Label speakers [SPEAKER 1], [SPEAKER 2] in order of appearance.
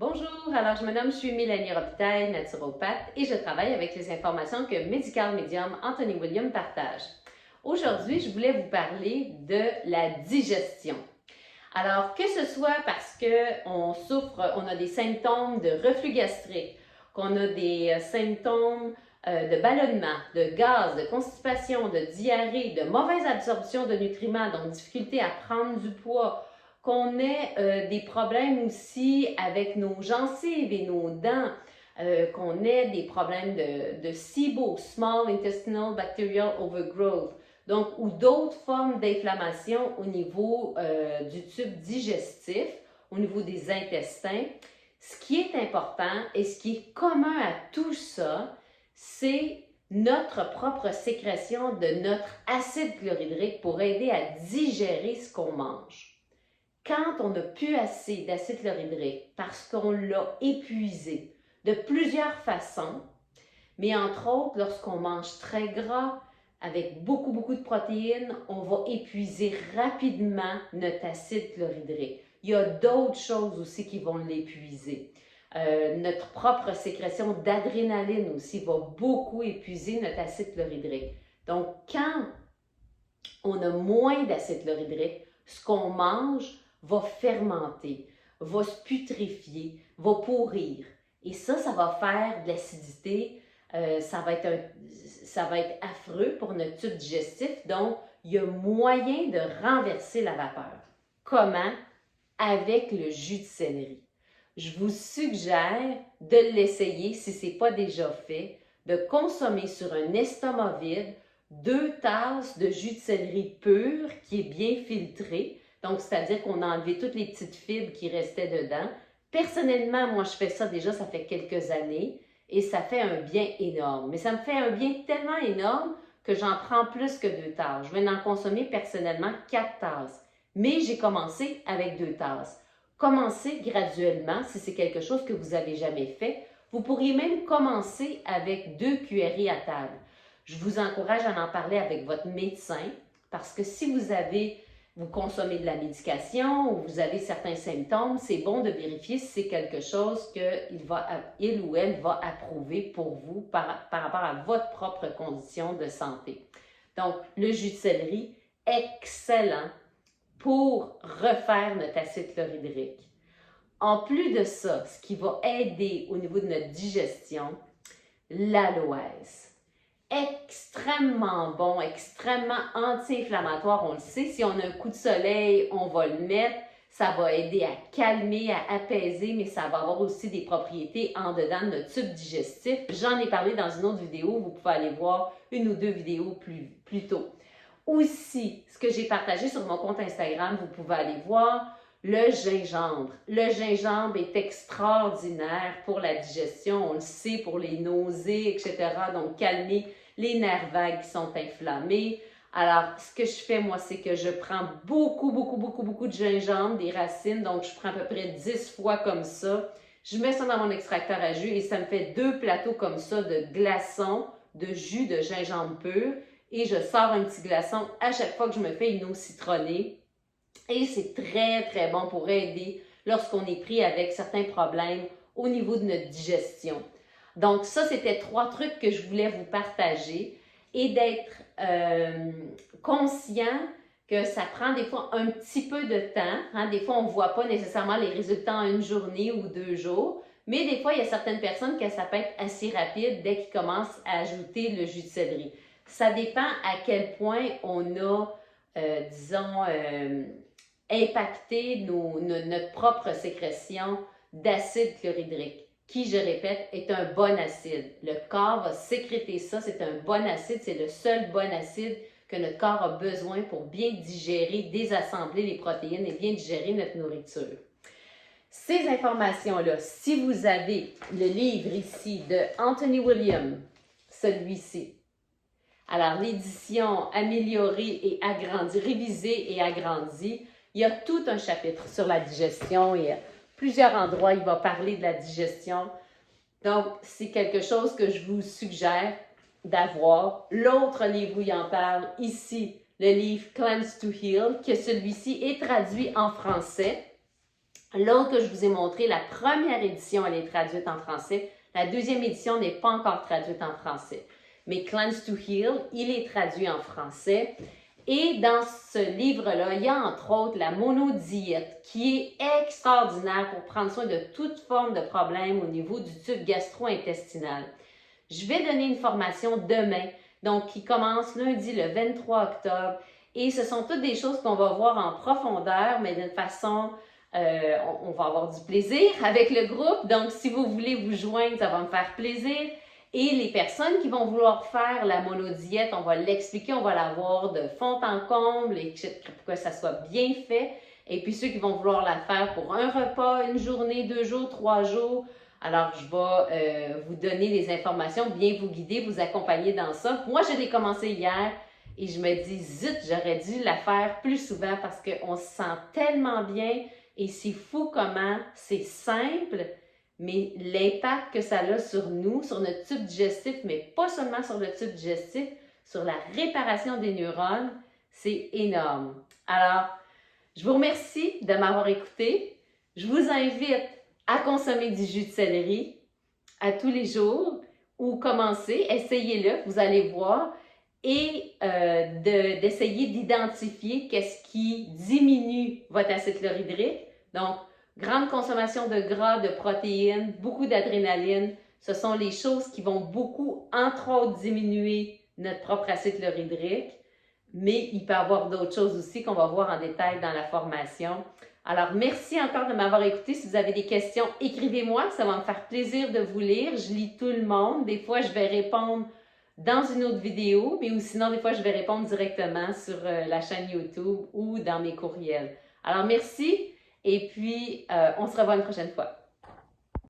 [SPEAKER 1] Bonjour, alors je suis Mélanie Robitaille, naturopathe et je travaille avec les informations que Medical Medium Anthony William partage. Aujourd'hui, je voulais vous parler de la digestion. Alors, que ce soit parce qu'on souffre, on a des symptômes de reflux gastrique, qu'on a des symptômes de ballonnement, de gaz, de constipation, de diarrhée, de mauvaise absorption de nutriments, donc difficulté à prendre du poids, qu'on ait des problèmes aussi avec nos gencives et nos dents, qu'on ait des problèmes de SIBO, Small Intestinal Bacterial Overgrowth, donc, ou d'autres formes d'inflammation au niveau du tube digestif, au niveau des intestins. Ce qui est important et ce qui est commun à tout ça, c'est notre propre sécrétion de notre acide chlorhydrique pour aider à digérer ce qu'on mange. Quand on n'a plus assez d'acide chlorhydrique parce qu'on l'a épuisé de plusieurs façons, mais entre autres, lorsqu'on mange très gras, avec beaucoup de protéines, on va épuiser rapidement notre acide chlorhydrique. Il y a d'autres choses aussi qui vont l'épuiser. Notre propre sécrétion d'adrénaline aussi va beaucoup épuiser notre acide chlorhydrique. Donc, quand on a moins d'acide chlorhydrique, ce qu'on mange va fermenter, va se putréfier, va pourrir. Et ça va faire de l'acidité. Ça va être affreux pour notre tube digestif. Donc, il y a moyen de renverser la vapeur. Comment? Avec le jus de céleri. Je vous suggère de l'essayer si ce n'est pas déjà fait, de consommer sur un estomac vide 2 tasses de jus de céleri pur qui est bien filtré. Donc, c'est-à-dire qu'on a enlevé toutes les petites fibres qui restaient dedans. Personnellement, moi, je fais ça déjà, ça fait quelques années et ça fait un bien énorme. Mais ça me fait un bien tellement énorme que j'en prends plus que 2 tasses. Je vais en consommer personnellement 4 tasses. Mais j'ai commencé avec 2 tasses. Commencez graduellement si c'est quelque chose que vous n'avez jamais fait. Vous pourriez même commencer avec 2 cuillerées à table. Je vous encourage à en parler avec votre médecin parce que si vous consommez de la médication ou vous avez certains symptômes, c'est bon de vérifier si c'est quelque chose qu'il ou elle va approuver pour vous par rapport à votre propre condition de santé. Donc, le jus de céleri, excellent pour refaire notre acide chlorhydrique. En plus de ça, ce qui va aider au niveau de notre digestion, l'aloès. Extrêmement bon, extrêmement anti-inflammatoire, on le sait. Si on a un coup de soleil, on va le mettre. Ça va aider à calmer, à apaiser, mais ça va avoir aussi des propriétés en dedans de notre tube digestif. J'en ai parlé dans une autre vidéo. Vous pouvez aller voir une ou deux vidéos plus tôt. Aussi, ce que j'ai partagé sur mon compte Instagram, vous pouvez aller voir le gingembre. Le gingembre est extraordinaire pour la digestion, on le sait, pour les nausées, etc. Donc, calmer les nerfs vagues qui sont inflammés. Alors, ce que je fais, moi, c'est que je prends beaucoup de gingembre, des racines. Donc, je prends à peu près 10 fois comme ça. Je mets ça dans mon extracteur à jus et ça me fait 2 plateaux comme ça de glaçons, de jus de gingembre pur. Et je sors un petit glaçon à chaque fois que je me fais une eau citronnée. Et c'est très bon pour aider lorsqu'on est pris avec certains problèmes au niveau de notre digestion. Donc ça, c'était 3 trucs que je voulais vous partager et d'être conscient que ça prend des fois un petit peu de temps. Hein? Des fois, on ne voit pas nécessairement les résultats en une journée ou 2 jours, mais des fois, il y a certaines personnes que ça peut être assez rapide dès qu'ils commencent à ajouter le jus de céleri. Ça dépend à quel point on a, impacté notre propre sécrétion d'acide chlorhydrique, qui, je répète, est un bon acide. Le corps va sécréter ça, c'est un bon acide, c'est le seul bon acide que notre corps a besoin pour bien digérer, désassembler les protéines et bien digérer notre nourriture. Ces informations-là, si vous avez le livre ici de Anthony William, celui-ci, alors l'édition améliorée et agrandie, révisée et agrandie, il y a tout un chapitre sur la digestion et à plusieurs endroits, il va parler de la digestion. Donc, c'est quelque chose que je vous suggère d'avoir. L'autre livre où il en parle, ici, le livre Cleanse to Heal, que celui-ci est traduit en français. L'autre que je vous ai montré, la première édition, elle est traduite en français. La deuxième édition n'est pas encore traduite en français. Mais Cleanse to Heal, il est traduit en français. Et dans ce livre-là, il y a entre autres la monodiète qui est extraordinaire pour prendre soin de toute forme de problème au niveau du tube gastro-intestinal. Je vais donner une formation demain, donc qui commence lundi le 23 octobre. Et ce sont toutes des choses qu'on va voir en profondeur, mais d'une façon, on va avoir du plaisir avec le groupe. Donc, si vous voulez vous joindre, ça va me faire plaisir. Et les personnes qui vont vouloir faire la monodiète, on va l'expliquer, on va la voir de fond en comble et pour que ça soit bien fait. Et puis ceux qui vont vouloir la faire pour un repas, une journée, 2 jours, 3 jours, alors je vais vous donner des informations, bien vous guider, vous accompagner dans ça. Moi, je l'ai commencé hier et je me dis, zut, j'aurais dû la faire plus souvent parce qu'on se sent tellement bien et c'est fou comment c'est simple. Mais l'impact que ça a sur nous, sur notre tube digestif, mais pas seulement sur le tube digestif, sur la réparation des neurones, c'est énorme. Alors, je vous remercie de m'avoir écouté. Je vous invite à consommer du jus de céleri à tous les jours ou commencer, essayez-le, vous allez voir, et d'essayer d'identifier qu'est-ce qui diminue votre acide chlorhydrique. Donc, grande consommation de gras, de protéines, beaucoup d'adrénaline, ce sont les choses qui vont beaucoup, entre autres, diminuer notre propre acide chlorhydrique, mais il peut y avoir d'autres choses aussi qu'on va voir en détail dans la formation. Alors, merci encore de m'avoir écouté. Si vous avez des questions, écrivez-moi, ça va me faire plaisir de vous lire. Je lis tout le monde. Des fois, je vais répondre dans une autre vidéo, mais ou sinon, des fois, je vais répondre directement sur la chaîne YouTube ou dans mes courriels. Alors, merci. Et puis, on se revoit une prochaine fois.